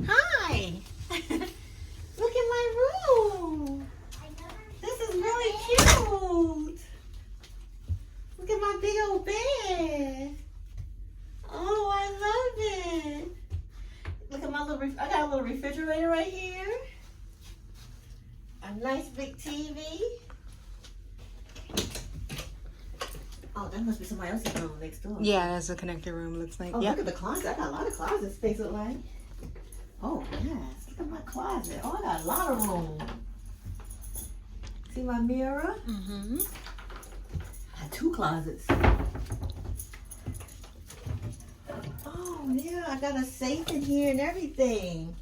Hi. Look at my room. This is really cute. Look at my big old bed. Oh, I love it. Look at my little, I got a little refrigerator right here. A nice big TV. Oh, that must be somebody else's room next door. Yeah, that's a connected room, looks like. Oh, Yep. look at the closet. I got a lot of closet space, look like. Oh, yes. Look at my closet. Oh, I got a lot of room. See my mirror? Mm-hmm. I got 2 closets. Oh, yeah. I got a safe in here and everything.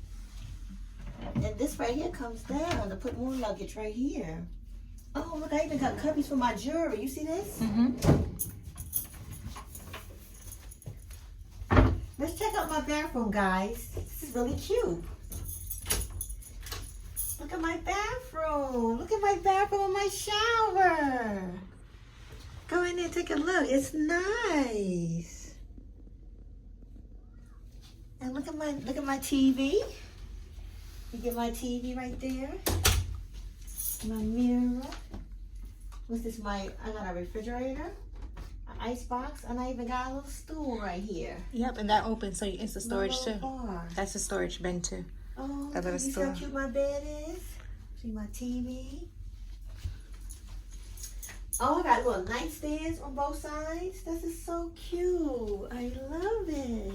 And this right here comes down to put more luggage right here. Oh, look, I even got cubbies for my jewelry. You see this? Mm-hmm. Let's check out my bathroom, guys. This is really cute. Look at my bathroom. Look at my bathroom and my shower. Go in there and take a look. It's nice. And look at my TV. You get my TV right there. My mirror. What's this? I got a refrigerator, an ice box, and I even got a little stool right here. Yep, and that opens, so it's a storage My too. little bar. That's a storage bin too. Oh, That little you see stool. how cute my bed is? See my TV. Oh, I got little nightstands on both sides. This is so cute. I love it.